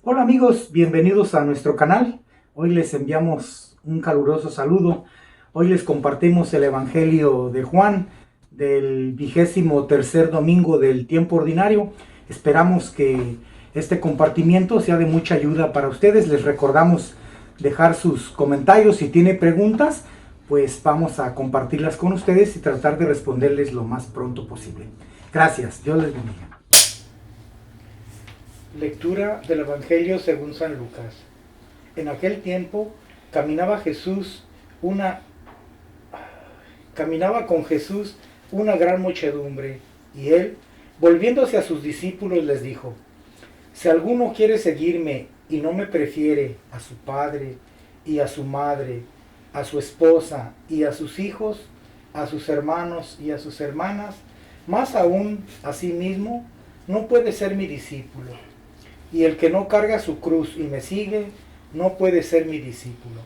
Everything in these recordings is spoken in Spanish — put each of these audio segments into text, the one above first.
Hola amigos, bienvenidos a nuestro canal. Hoy les enviamos un caluroso saludo. Hoy les compartimos el Evangelio de Juan del 23º domingo del tiempo ordinario. Esperamos que este compartimiento sea de mucha ayuda para ustedes. Les recordamos dejar sus comentarios. Si tiene preguntas, pues vamos a compartirlas con ustedes y tratar de responderles lo más pronto posible. Gracias, Dios les bendiga. Lectura del Evangelio según San Lucas. En aquel tiempo caminaba con Jesús una gran muchedumbre, y él, volviéndose a sus discípulos, les dijo: Si alguno quiere seguirme y no me prefiere a su padre y a su madre, a su esposa y a sus hijos, a sus hermanos y a sus hermanas, más aún a sí mismo, no puede ser mi discípulo. Y el que no carga su cruz y me sigue, no puede ser mi discípulo.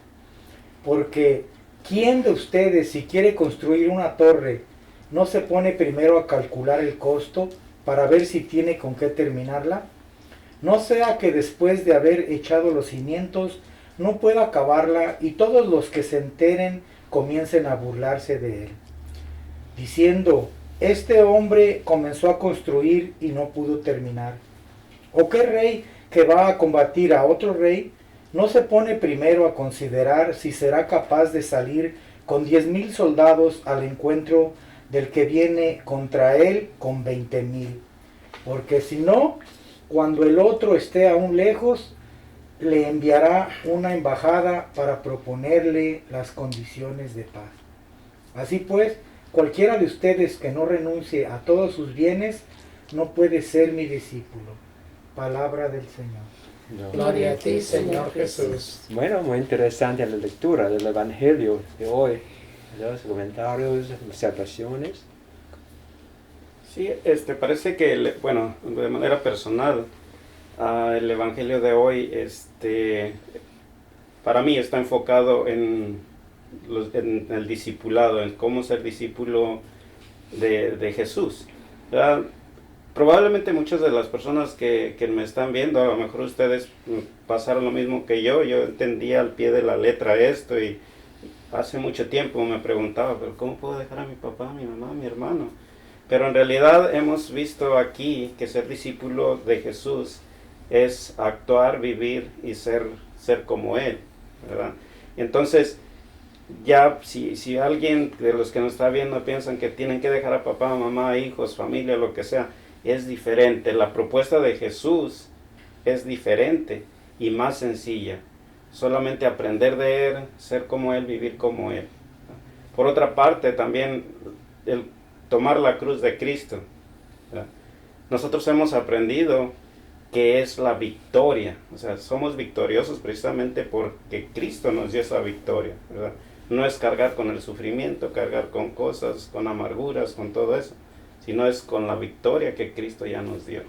Porque ¿quién de ustedes, si quiere construir una torre, no se pone primero a calcular el costo para ver si tiene con qué terminarla? No sea que después de haber echado los cimientos no pueda acabarla y todos los que se enteren comiencen a burlarse de él, diciendo: este hombre comenzó a construir y no pudo terminar. ¿O qué rey que va a combatir a otro rey no se pone primero a considerar si será capaz de salir con 10,000 soldados al encuentro del que viene contra él con 20,000? Porque si no, cuando el otro esté aún lejos, le enviará una embajada para proponerle las condiciones de paz. Así pues, cualquiera de ustedes que no renuncie a todos sus bienes no puede ser mi discípulo. Palabra del Señor. No. Gloria a ti, Señor Jesús. Bueno, muy interesante la lectura del Evangelio de hoy. Los comentarios, observaciones. Sí, parece que, bueno, de manera personal, el Evangelio de hoy, para mí está enfocado en el discipulado, en cómo ser discípulo de Jesús. ¿Verdad? Probablemente muchas de las personas que me están viendo, a lo mejor ustedes pasaron lo mismo que yo entendía al pie de la letra esto, y hace mucho tiempo me preguntaba, pero ¿cómo puedo dejar a mi papá, a mi mamá, a mi hermano? Pero en realidad hemos visto aquí que ser discípulo de Jesús es actuar, vivir y ser como Él, ¿verdad? Entonces, ya si alguien de los que nos está viendo piensan que tienen que dejar a papá, mamá, hijos, familia, lo que sea, es diferente. La propuesta de Jesús es diferente y más sencilla. Solamente aprender de Él, ser como Él, vivir como Él. Por otra parte, también el tomar la cruz de Cristo. ¿Verdad? Nosotros hemos aprendido que es la victoria. O sea, somos victoriosos precisamente porque Cristo nos dio esa victoria, ¿verdad? No es cargar con el sufrimiento, cargar con cosas, con amarguras, con todo eso, sino es con la victoria que Cristo ya nos dio.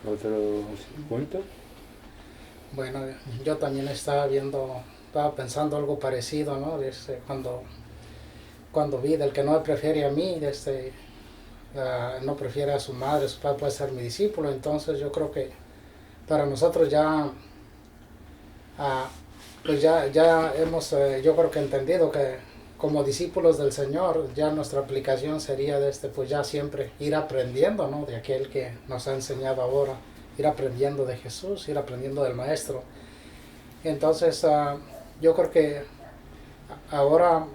Okay. ¿Otro punto? Bueno, yo también estaba pensando algo parecido, ¿no? Cuando vi del que no me prefiere a mí, no prefiere a su madre, su padre puede ser mi discípulo. Entonces yo creo que para nosotros pues ya hemos, yo creo que entendido que como discípulos del Señor, ya nuestra aplicación sería pues ya siempre ir aprendiendo, ¿no? De aquel que nos ha enseñado ahora, ir aprendiendo de Jesús, ir aprendiendo del Maestro. Entonces, yo creo que ahora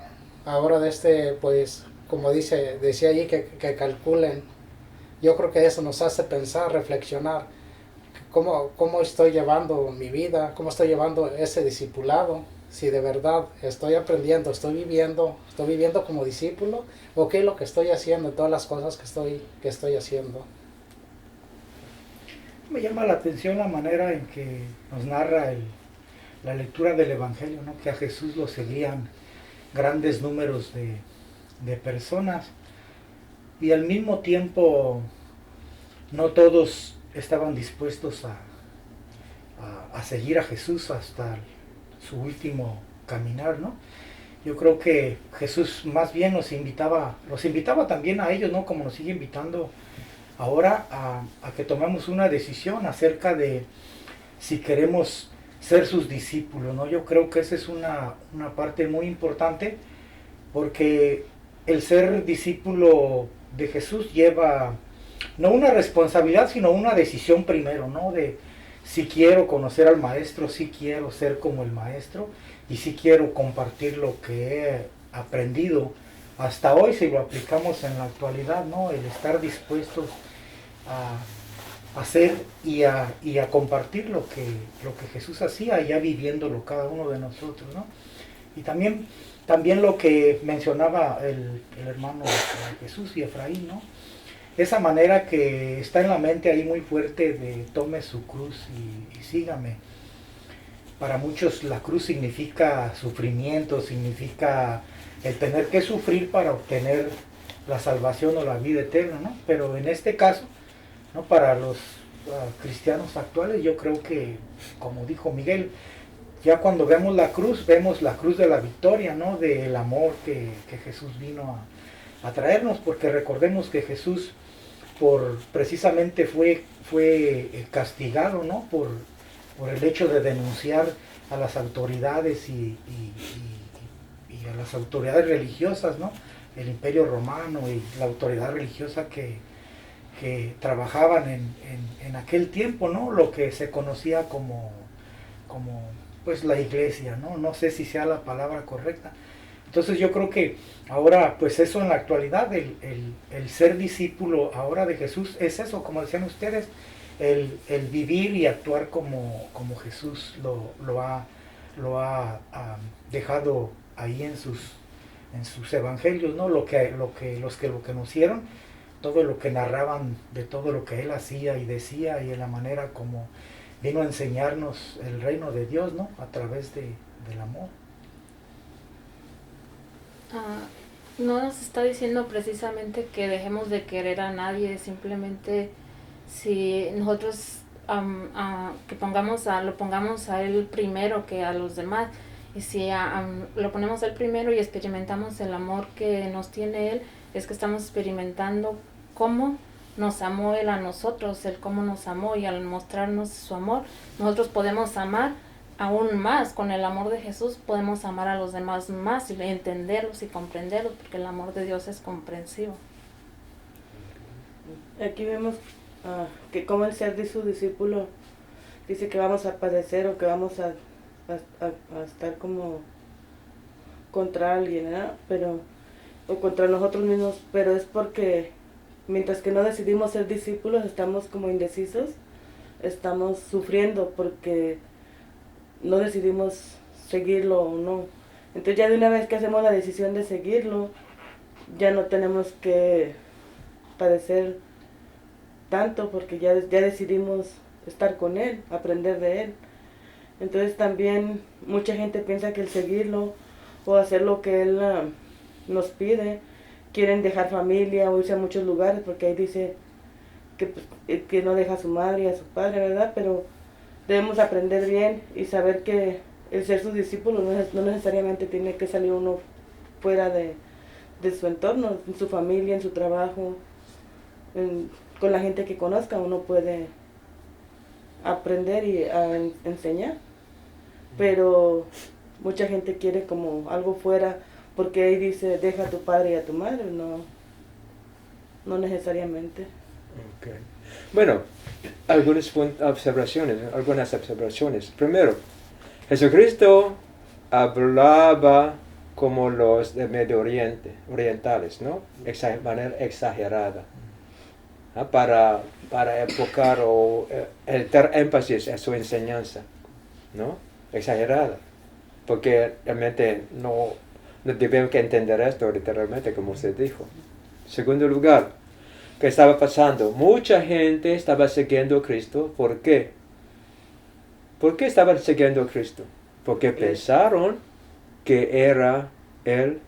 pues, como decía allí que calculen, yo creo que eso nos hace pensar, reflexionar, cómo estoy llevando mi vida, cómo estoy llevando ese discipulado, si de verdad estoy aprendiendo, estoy viviendo como discípulo, o qué es lo que estoy haciendo, todas las cosas que estoy haciendo. Me llama la atención la manera en que nos narra la lectura del Evangelio, ¿no? Que a Jesús lo seguían grandes números de personas, y al mismo tiempo no todos estaban dispuestos a seguir a Jesús hasta su último caminar, ¿no? Yo creo que Jesús más bien los invitaba también a ellos, ¿no? Como nos sigue invitando ahora a que tomemos una decisión acerca de si queremos ser sus discípulos, ¿no? Yo creo que esa es una parte muy importante, porque el ser discípulo de Jesús lleva no una responsabilidad, sino una decisión primero, ¿no? De si quiero conocer al maestro, si quiero ser como el maestro, y si quiero compartir lo que he aprendido hasta hoy, si lo aplicamos en la actualidad, ¿no? El estar dispuestos a hacer y a compartir lo que Jesús hacía, ya viviéndolo cada uno de nosotros, ¿no? Y también lo que mencionaba el hermano Jesús y Efraín, ¿no? Esa manera que está en la mente ahí muy fuerte de tome su cruz y sígame. Para muchos la cruz significa sufrimiento, significa el tener que sufrir para obtener la salvación o la vida eterna, ¿no? Pero en este caso, ¿no? Para los cristianos actuales, yo creo que, como dijo Miguel, ya cuando vemos la cruz de la victoria, ¿no? Del amor que Jesús vino a traernos, porque recordemos que Jesús precisamente fue castigado, ¿no? Por el hecho de denunciar a las autoridades y a las autoridades religiosas, ¿no? El Imperio Romano y la autoridad religiosa que trabajaban en aquel tiempo, ¿no? Lo que se conocía como pues la iglesia, ¿no? No sé si sea la palabra correcta. Entonces yo creo que ahora, pues eso en la actualidad, el ser discípulo ahora de Jesús es eso, como decían ustedes, el vivir y actuar como Jesús lo ha dejado ahí en sus evangelios, ¿no? Los que lo conocieron, todo lo que narraban de todo lo que él hacía y decía, y en la manera como vino a enseñarnos el reino de Dios, ¿no? A través del amor. No nos está diciendo precisamente que dejemos de querer a nadie, simplemente si nosotros que lo pongamos a él primero que a los demás, y si lo ponemos a él primero y experimentamos el amor que nos tiene él, es que estamos experimentando cómo nos amó él a nosotros, el cómo nos amó, y al mostrarnos su amor, nosotros podemos amar aún más. Con el amor de Jesús podemos amar a los demás más y entenderlos y comprenderlos, porque el amor de Dios es comprensivo. Aquí vemos que como el ser de su discípulo dice que vamos a padecer o que vamos a estar como contra alguien, ¿verdad? O contra nosotros mismos, pero es porque mientras que no decidimos ser discípulos estamos como indecisos, estamos sufriendo porque no decidimos seguirlo o no. Entonces ya de una vez que hacemos la decisión de seguirlo, ya no tenemos que padecer tanto porque ya decidimos estar con él, aprender de él. Entonces también mucha gente piensa que el seguirlo o hacer lo que él nos pide, quieren dejar familia o irse a muchos lugares, porque ahí dice que no deja a su madre y a su padre, ¿verdad? Pero debemos aprender bien y saber que el ser su discípulo no necesariamente tiene que salir uno fuera de su entorno, en su familia, en su trabajo, con la gente que conozca, uno puede aprender y enseñar. Pero mucha gente quiere como algo fuera, porque ahí dice deja a tu padre y a tu madre, no necesariamente. Okay. Bueno, algunas observaciones. Primero, Jesucristo hablaba como los de Medio Oriente, orientales, ¿no? De manera exagerada, ¿no? Para enfocar o dar énfasis a su enseñanza, ¿no? Exagerada, porque realmente no debemos que entender esto literalmente, como usted dijo. Segundo lugar, ¿qué estaba pasando? Mucha gente estaba siguiendo a Cristo. ¿Por qué? ¿Por qué estaban siguiendo a Cristo? Porque pensaron que era el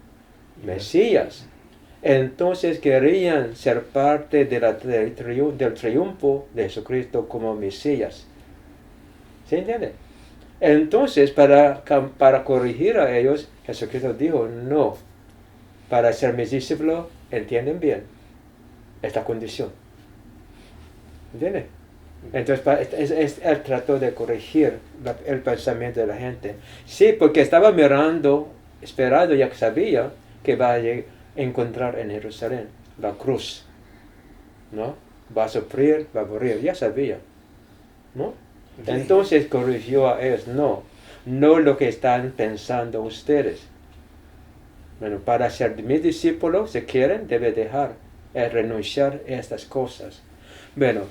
Mesías. Entonces querían ser parte del triunfo de Jesucristo como Mesías. ¿Se entiende? Entonces, para corregir a ellos, Jesucristo dijo, no, para ser mis discípulos, entienden bien esta condición. ¿Entienden? Entonces, él trató de corregir el pensamiento de la gente. Sí, porque estaba mirando, esperando, ya que sabía que va a encontrar en Jerusalén la cruz, ¿no? Va a sufrir, va a morir, ya sabía, ¿no? Entonces corrigió a ellos, no lo que están pensando ustedes. Bueno, para ser mis discípulos, si quieren, debe dejar, renunciar a estas cosas. Bueno,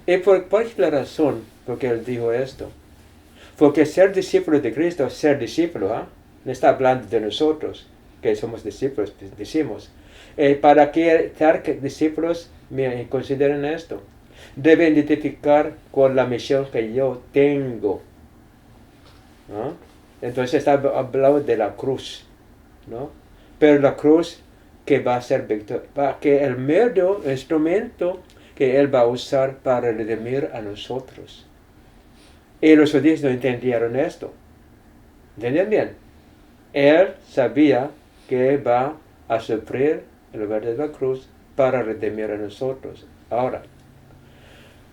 ¿y por qué razón? Porque él dijo esto. Porque ser discípulo de Cristo, ser discípulo, no está hablando de nosotros, que somos discípulos, decimos. Para que ser discípulos, consideren esto. Deben identificar con la misión que yo tengo. ¿No? Entonces está hablando de la cruz, ¿no? Pero la cruz que va a ser que el medio, instrumento que él va a usar para redimir a nosotros. Y los judíos no entendieron esto. ¿Entendían bien? Él sabía que va a sufrir en lugar de la cruz para redimir a nosotros. Ahora,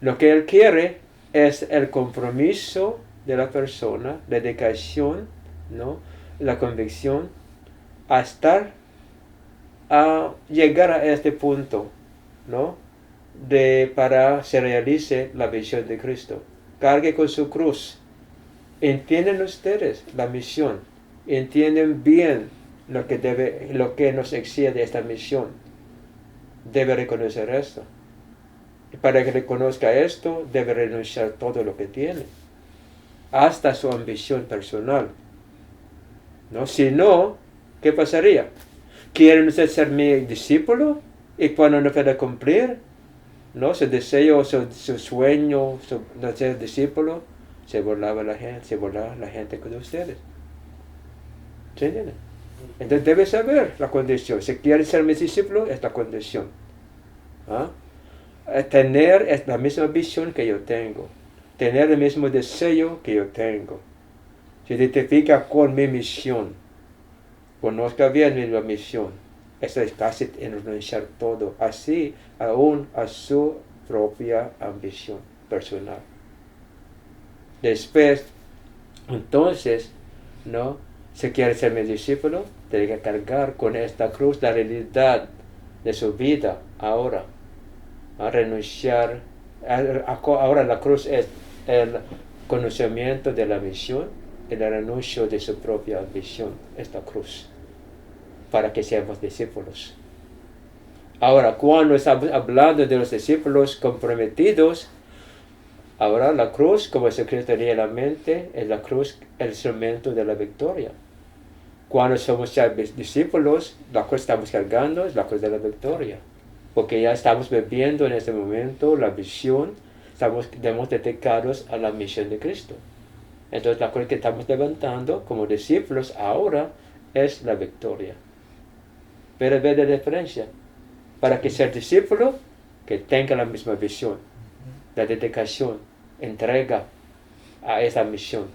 lo que él quiere es el compromiso de la persona, la dedicación, ¿no? La convicción a llegar a este punto, ¿no? Para se realice la visión de Cristo. Cargue con su cruz. ¿Entienden ustedes la misión? ¿Entienden bien lo que nos exige esta misión? Debe reconocer esto. Y para que reconozca esto, debe renunciar todo lo que tiene, hasta su ambición personal, ¿no? Si no, ¿qué pasaría? ¿Quieren ustedes ser mi discípulo? Y cuando no pueda cumplir, ¿no? Su deseo, su sueño, no ser discípulo, se burlaba la gente con ustedes. ¿Se entiende? Entonces debe saber la condición. Si quiere ser mi discípulo, es la condición. Tener la misma visión que yo tengo. Tener el mismo deseo que yo tengo. Se identifica con mi misión. Conozca bien mi misión. Eso es casi en renunciar todo. Así, aún a su propia ambición personal. Después, entonces, ¿no? Si quiere ser mi discípulo, tiene que cargar con esta cruz la realidad de su vida ahora. A renunciar. Ahora la cruz es el conocimiento de la misión, el renuncio de su propia ambición, esta cruz, para que seamos discípulos. Ahora, cuando estamos hablando de los discípulos comprometidos, ahora la cruz, como se tenía en la mente, es la cruz el instrumento de la victoria. Cuando somos ya discípulos, la cruz estamos cargando es la cruz de la victoria. Porque ya estamos viviendo en este momento la visión, estamos dedicados a la misión de Cristo. Entonces la cruz que estamos levantando como discípulos ahora es la victoria. Pero ve la diferencia. Para que sea discípulo, que tenga la misma visión, la dedicación, entrega a esa misión.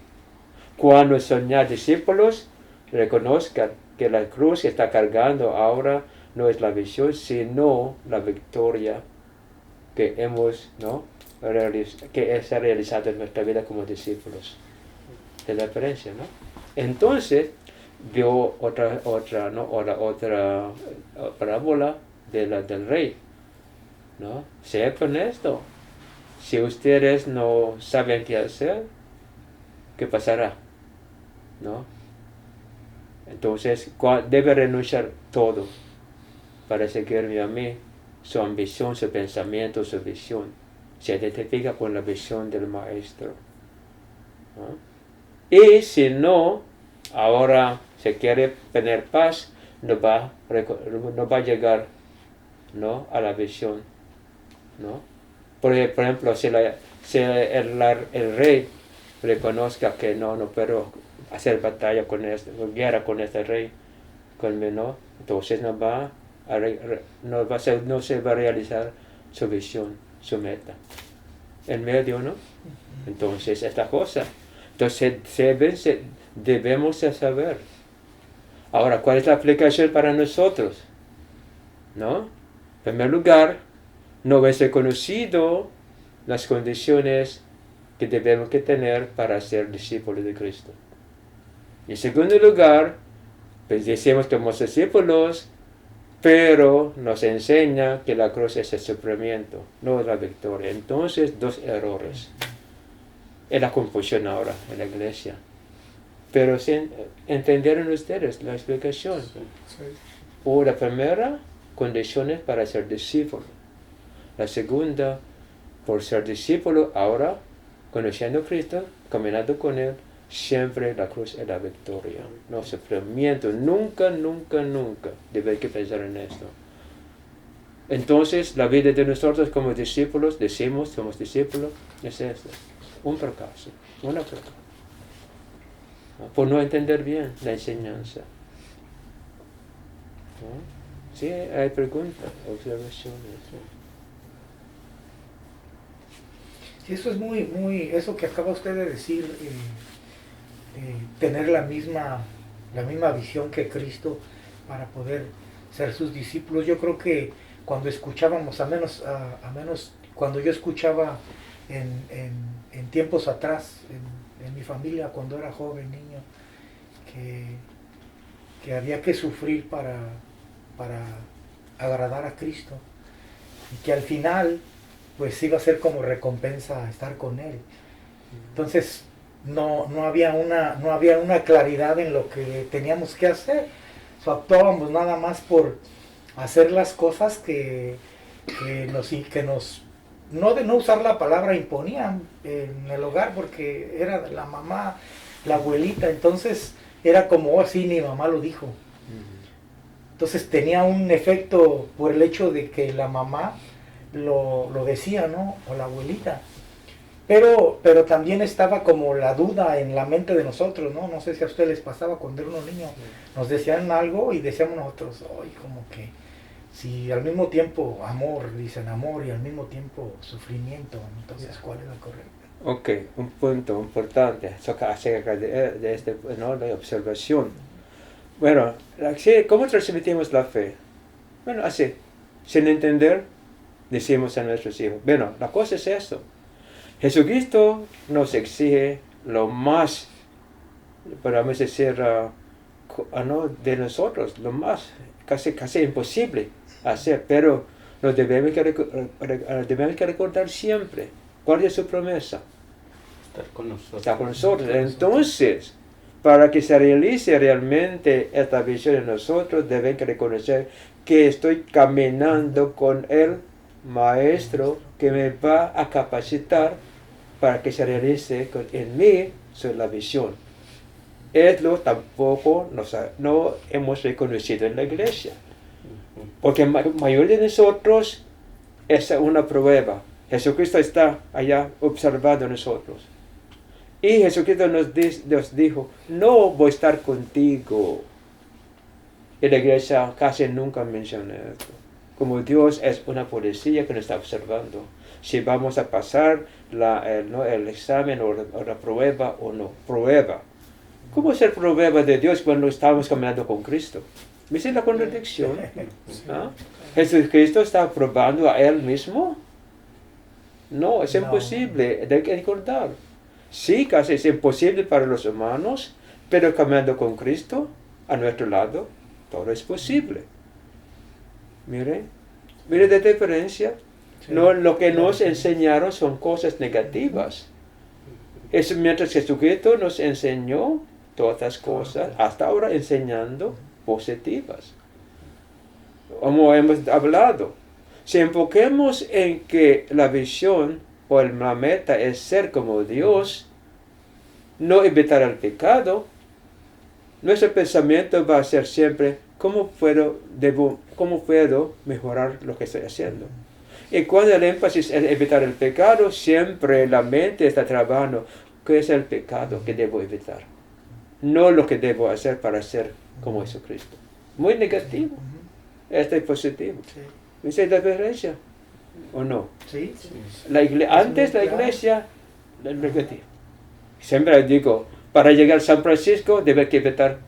Cuando son ya discípulos, reconozcan que la cruz que está cargando ahora no es la visión, sino la victoria que hemos, ¿no? Que se ha realizado en nuestra vida como discípulos. Es la diferencia, ¿no? Entonces, vio otra parábola del rey, ¿no? Sepan esto. Si ustedes no saben qué hacer, ¿qué pasará? ¿No? Entonces, debe renunciar todo para seguirme a mí, su ambición, su pensamiento, su visión. Se identifica con la visión del maestro. ¿No? Y si no, ahora se quiere tener paz, no va a llegar, ¿no? A la visión, ¿no? Por ejemplo, si el rey reconozca que no puedo hacer batalla con guerra con este rey, ¿no? Entonces no se va a realizar su visión, su meta. En medio, ¿no? Entonces, esta cosa. Entonces, debemos saber. Ahora, ¿cuál es la aplicación para nosotros? ¿No? En primer lugar, no es reconocido las condiciones que debemos que tener para ser discípulos de Cristo. En segundo lugar, pues decimos que somos discípulos, pero nos enseña que la cruz es el sufrimiento, no la victoria. Entonces, dos errores. Es la confusión ahora en la iglesia. Pero ¿entendieron ustedes la explicación? O la primera, condiciones para ser discípulo. La segunda, por ser discípulo, ahora, conociendo a Cristo, caminando con Él, siempre la cruz es la victoria, no sufrimiento. Nunca, nunca, nunca debe que pensar en esto. Entonces, la vida de nosotros como discípulos, decimos, somos discípulos, es esto. Un fracaso, una fracaso. Por no entender bien la enseñanza. ¿No? Sí, hay preguntas, observaciones. Sí, eso es eso que acaba usted de decir, tener la misma visión que Cristo para poder ser sus discípulos. Yo creo que cuando escuchábamos, a menos cuando yo escuchaba en tiempos atrás, en mi familia, cuando era joven, niño, que había que sufrir para agradar a Cristo, y que al final pues iba a ser como recompensa estar con Él. Entonces no había una claridad en lo que teníamos que hacer. Actuábamos nada más por hacer las cosas que nos no de no usar la palabra imponían en el hogar, porque era la mamá, la abuelita, entonces era como, oh sí, mi mamá lo dijo. Entonces tenía un efecto por el hecho de que la mamá lo decía, ¿no? O la abuelita. Pero también estaba como la duda en la mente de nosotros, ¿no? No sé si a ustedes les pasaba cuando eran unos niños, nos decían algo y decíamos nosotros, ay, como que si al mismo tiempo amor, dicen amor, y al mismo tiempo sufrimiento, entonces ¿cuál es la correcta? Ok, un punto importante acerca de este, ¿no? La observación. Bueno, ¿cómo transmitimos la fe? Bueno, así, sin entender, decimos a nuestros hijos. Bueno, la cosa es esto. Jesucristo nos exige lo más, podemos decir, ¿no? de nosotros, lo más, casi imposible hacer, pero nos debemos que recordar siempre cuál es su promesa. Estar con nosotros. Está con nosotros. Entonces, para que se realice realmente esta visión en nosotros, deben que reconocer que estoy caminando con el Maestro que me va a capacitar para que se realice en mí la visión. Esto tampoco no hemos reconocido en la iglesia, porque la mayoría de nosotros es una prueba. Jesucristo está allá observando a nosotros. Y Jesucristo nos dijo, no voy a estar contigo. Y la iglesia casi nunca menciona esto. Como Dios es una policía que nos está observando. Si vamos a pasar el examen o la prueba o no. Prueba. ¿Cómo ser prueba de Dios cuando estamos caminando con Cristo? ¿Viste la contradicción? ¿Ah? ¿Jesucristo está probando a Él mismo? No, es imposible. Hay que recordar. Sí, casi es imposible para los humanos, pero caminando con Cristo a nuestro lado, todo es posible. Mire la diferencia. Sí. No, lo que nos enseñaron son cosas negativas. Es mientras Jesucristo nos enseñó todas las cosas, hasta ahora enseñando positivas. Como hemos hablado, si enfoquemos en que la visión o la meta es ser como Dios, no evitar el pecado, nuestro pensamiento va a ser siempre ¿cómo puedo mejorar lo que estoy haciendo? Y cuando el énfasis es evitar el pecado, siempre la mente está trabajando ¿qué es el pecado que debo evitar? No lo que debo hacer para ser como Jesucristo. Muy negativo. Este es positivo. ¿Viste la diferencia? ¿O no? Sí. Antes la iglesia, el negativo. Siempre digo, para llegar a San Francisco debe que evitar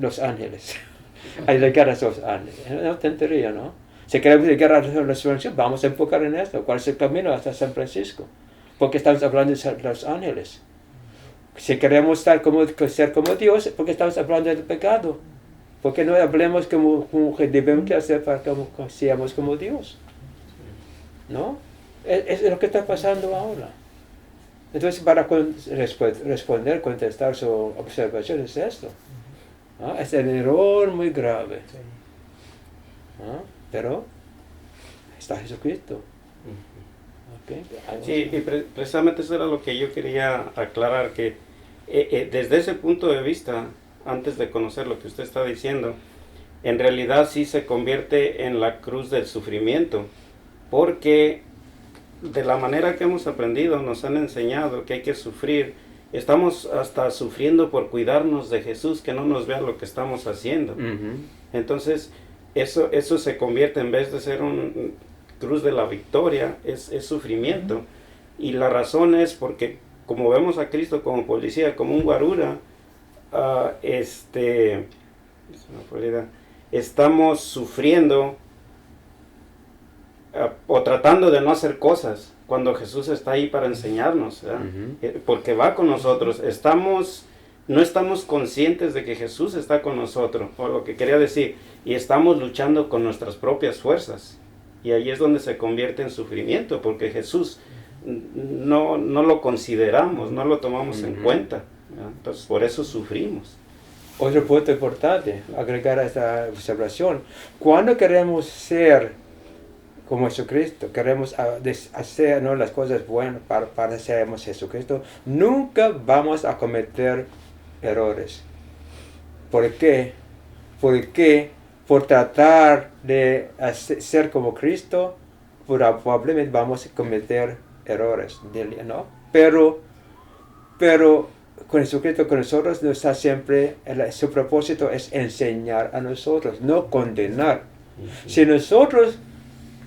Los Ángeles. Hay llegar a Los Ángeles. Es una tontería, ¿no? Si queremos llegar a la resurrección, vamos a enfocar en esto. ¿Cuál es el camino hasta San Francisco? Porque estamos hablando de los ángeles. Si queremos ser como Dios, porque estamos hablando del pecado. Porque no hablemos como que debemos hacer para que seamos como Dios. ¿No? Es lo que está pasando ahora. Entonces, para responder, contestar su observación es esto. ¿Ah? Es el error muy grave. ¿Ah? Pero está Jesucristo. Okay. Sí, y precisamente eso era lo que yo quería aclarar, que desde ese punto de vista, antes de conocer lo que usted está diciendo, en realidad sí se convierte en la cruz del sufrimiento, porque de la manera que hemos aprendido, nos han enseñado que hay que sufrir. Estamos hasta sufriendo por cuidarnos de Jesús, que no nos vea lo que estamos haciendo. Entonces, eso se convierte, en vez de ser un cruz de la victoria, es sufrimiento. Y la razón es porque, como vemos a Cristo como policía, como un guarura, estamos sufriendo o tratando de no hacer cosas cuando Jesús está ahí para enseñarnos, porque va con nosotros. No estamos conscientes de que Jesús está con nosotros, o lo que quería decir, y estamos luchando con nuestras propias fuerzas, y ahí es donde se convierte en sufrimiento, porque Jesús no lo consideramos, no lo tomamos en cuenta, ¿verdad? Entonces por eso sufrimos. Otro punto importante, agregar a esta observación, cuando queremos ser como Jesucristo, queremos hacer, ¿no?, las cosas buenas para ser como Jesucristo, nunca vamos a cometer errores. ¿Por qué? Porque por tratar de ser como Cristo, probablemente vamos a cometer errores, ¿no? Pero con Jesucristo, con nosotros, no está siempre, su propósito es enseñar a nosotros, no condenar. Si nosotros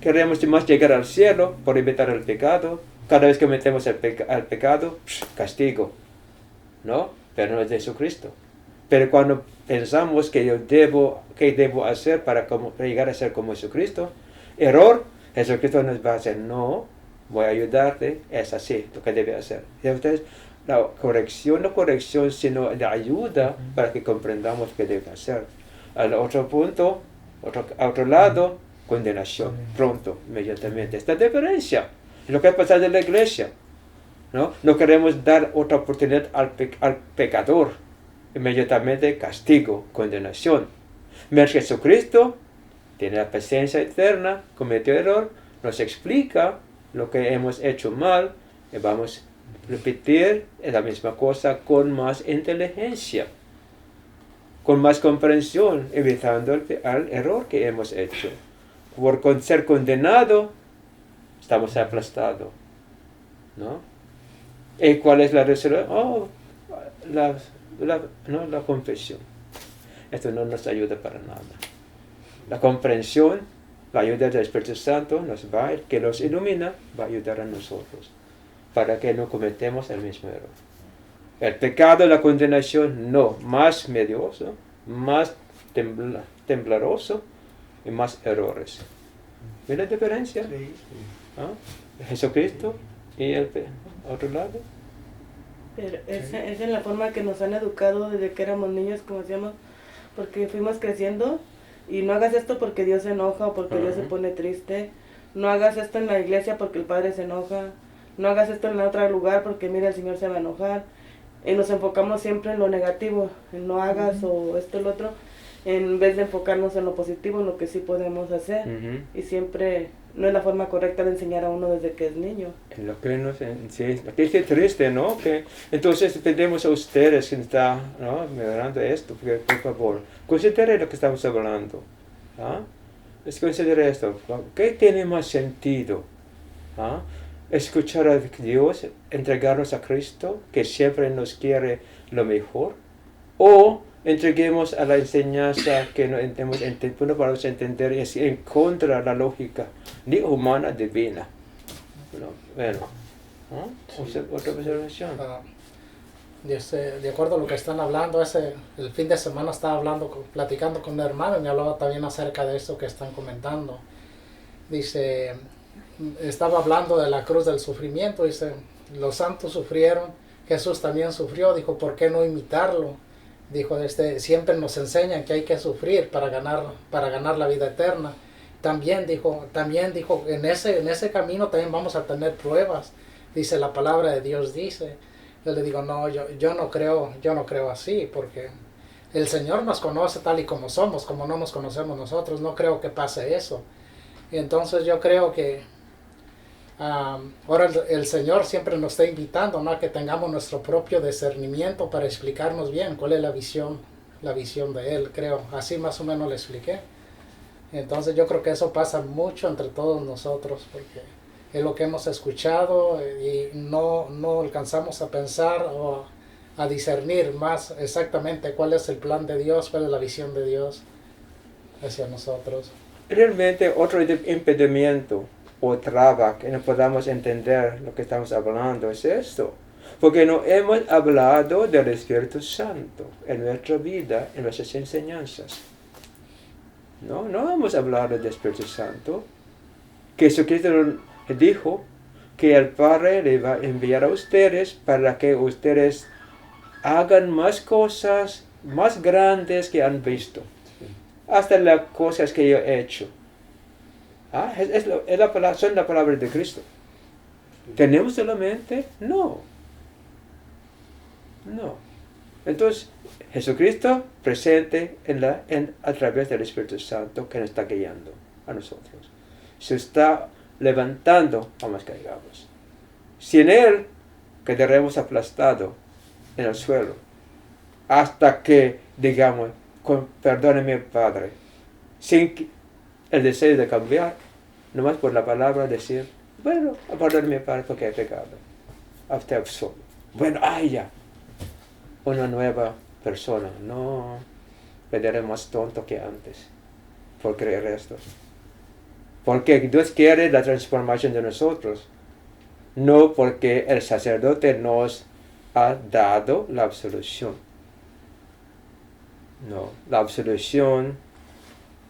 queremos más llegar al cielo por evitar el pecado, cada vez que cometemos el pecado, castigo, ¿no? Pero no es de Jesucristo. Pero cuando pensamos que ¿qué debo hacer para llegar a ser como Jesucristo? Error, Jesucristo nos va a decir, no, voy a ayudarte, es así lo que debe hacer. Entonces, la corrección, no corrección, sino la ayuda para que comprendamos qué debe hacer. Al otro punto, a otro lado, condenación, pronto, inmediatamente. Esta diferencia es lo que ha pasado en la iglesia. No queremos dar otra oportunidad al pecador. Inmediatamente castigo, condenación. Mientras Jesucristo tiene la presencia eterna, cometió error, nos explica lo que hemos hecho mal y vamos a repetir la misma cosa con más inteligencia, con más comprensión, evitando el error que hemos hecho. Por ser condenado, estamos aplastados, ¿no? ¿Y cuál es la resolución? La confesión. Esto no nos ayuda para nada. La comprensión, la ayuda del Espíritu Santo que nos ilumina, va a ayudar a nosotros para que no cometemos el mismo error. El pecado, la condenación, no, más medioso, más tembloroso y más errores. ¿Ve la diferencia? Sí. Jesucristo y el otro lado. Pero es en la forma que nos han educado desde que éramos niños, como decíamos, porque fuimos creciendo, y no hagas esto porque Dios se enoja o porque Dios se pone triste, no hagas esto en la iglesia porque el Padre se enoja, no hagas esto en otro lugar porque mira, el Señor se va a enojar, y nos enfocamos siempre en lo negativo, en no hagas o esto o lo otro, en vez de enfocarnos en lo positivo, en lo que sí podemos hacer, y siempre no es la forma correcta de enseñar a uno desde que es niño. Lo que es triste, ¿no? Que entonces pedimos a ustedes que están, ¿no?, mirando esto, porque, por favor, considere lo que estamos hablando. Considere esto. ¿Qué tiene más sentido? Escuchar a Dios, entregarnos a Cristo, que siempre nos quiere lo mejor, o entreguemos a la enseñanza que no podemos entender, es en contra de la lógica ni humana, divina. Otra observación. De acuerdo a lo que están hablando, el fin de semana estaba platicando con un hermano y me hablaba también acerca de esto que están comentando. dice, estaba hablando de la cruz del sufrimiento, dice, los santos sufrieron, Jesús también sufrió, dijo, ¿por qué no imitarlo? Dijo, siempre nos enseñan que hay que sufrir para ganar la vida eterna. También dijo, en ese camino también vamos a tener pruebas. Dice, la palabra de Dios dice. Yo le digo, no, yo no creo así, porque el Señor nos conoce tal y como somos, como no nos conocemos nosotros. No creo que pase eso. Entonces yo creo que ahora el Señor siempre nos está invitando, ¿no?, a que tengamos nuestro propio discernimiento para explicarnos bien cuál es la visión de Él, creo. Así más o menos le expliqué. Entonces yo creo que eso pasa mucho entre todos nosotros, porque es lo que hemos escuchado y no alcanzamos a pensar o a discernir más exactamente cuál es el plan de Dios, cuál es la visión de Dios hacia nosotros. Realmente otro impedimento o traba que no podamos entender lo que estamos hablando es esto. Porque no hemos hablado del Espíritu Santo en nuestra vida, en nuestras enseñanzas. No hemos hablado del Espíritu Santo. Que Jesucristo dijo que el Padre le va a enviar a ustedes para que ustedes hagan más cosas más grandes que han visto. Hasta las cosas que yo he hecho. Son la palabra de Cristo. ¿Tenemos solamente? No. Entonces, Jesucristo presente a través del Espíritu Santo que nos está guiando a nosotros. Se está levantando a más caigamos. Sin Él, quedaremos aplastados en el suelo. Hasta que digamos, perdóname Padre. Sin el deseo de cambiar, nomás por la palabra decir, bueno, perdóname Padre porque he pecado. Hasta absurdo. Bueno, ya. Una nueva persona. No, quedaré más tonto que antes por creer esto. Porque Dios quiere la transformación de nosotros. No porque el sacerdote nos ha dado la absolución. No, la absolución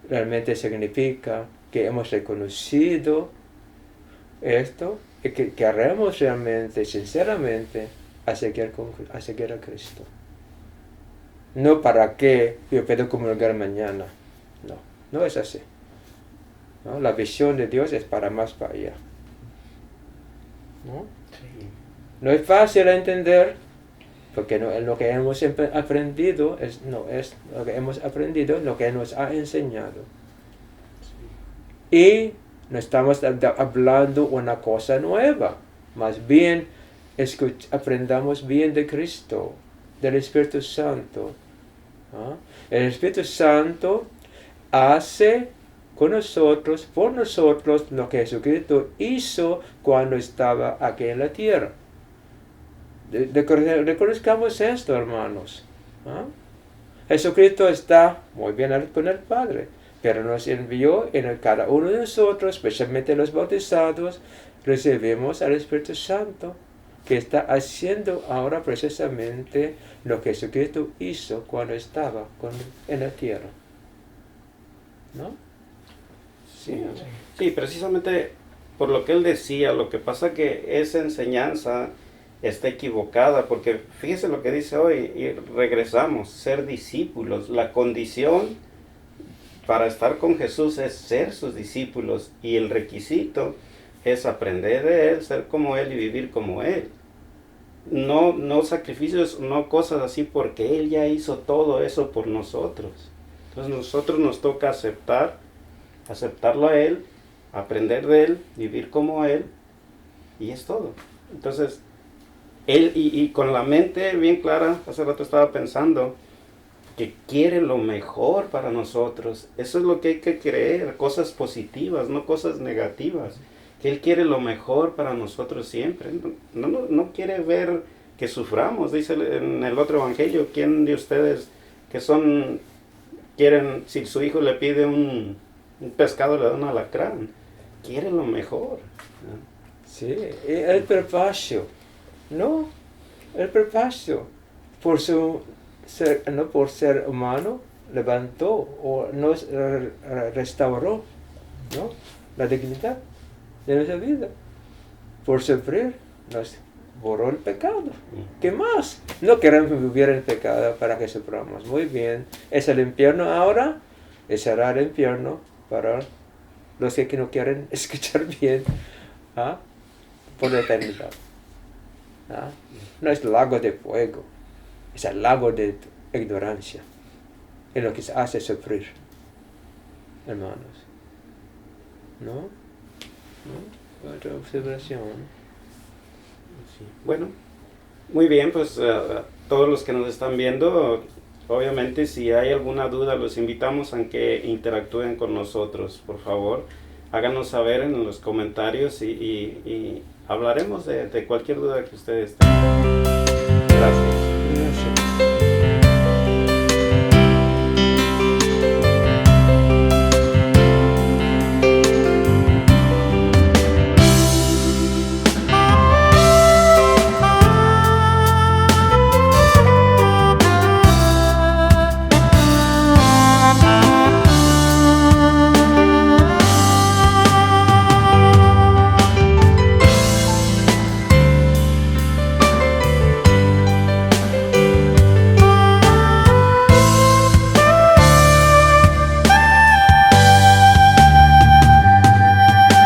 realmente significa que hemos reconocido esto y que queremos realmente, sinceramente, a seguir a Cristo. No para que yo pueda comulgar mañana. No es así. ¿No? La visión de Dios es para allá. ¿No? Sí. No es fácil entender, porque lo que hemos aprendido no es lo que hemos aprendido, lo que nos ha enseñado. Y no estamos hablando una cosa nueva, más bien aprendamos bien de Cristo, del Espíritu Santo. ¿Ah? El Espíritu Santo hace con nosotros, por nosotros, lo que Jesucristo hizo cuando estaba aquí en la tierra. Reconozcamos esto, hermanos. ¿Ah? Jesucristo está muy bien con el Padre, pero nos envió en cada uno de nosotros, especialmente los bautizados, recibimos al Espíritu Santo, que está haciendo ahora precisamente lo que Jesucristo hizo cuando estaba en la tierra. ¿No? Sí, precisamente por lo que él decía, lo que pasa que esa enseñanza está equivocada, porque fíjese lo que dice hoy, y regresamos, ser discípulos. La condición para estar con Jesús es ser sus discípulos, y el requisito es aprender de Él, ser como Él y vivir como Él. No sacrificios, no cosas así, porque Él ya hizo todo eso por nosotros. Entonces nosotros nos toca aceptarlo a Él, aprender de Él, vivir como Él, y es todo. Entonces, Él, y con la mente bien clara, hace rato estaba pensando, que quiere lo mejor para nosotros. Eso es lo que hay que creer, cosas positivas, no cosas negativas. Que Él quiere lo mejor para nosotros siempre. No quiere ver que suframos. Dice en el otro evangelio, ¿quién de ustedes quieren, si su hijo le pide un pescado, le da un alacrán? Quiere lo mejor. Sí, el prefacio. No, el prefacio. Por ser humano, levantó o nos restauró, ¿no? la dignidad de nuestra vida. Por sufrir, nos borró el pecado. ¿Qué más? No queremos vivir el pecado para que suframos. Muy bien. Es el infierno ahora, y será el infierno para los que no quieren escuchar bien, ¿ah? Por la eternidad. ¿Ah? No es lago de fuego, es el lago de ignorancia, en lo que se hace sufrir, hermanos. ¿No? ¿No? Otra observación. Sí. Bueno, muy bien, pues todos los que nos están viendo, obviamente si hay alguna duda, los invitamos a que interactúen con nosotros, por favor. Háganos saber en los comentarios y hablaremos de cualquier duda que ustedes tengan. Gracias.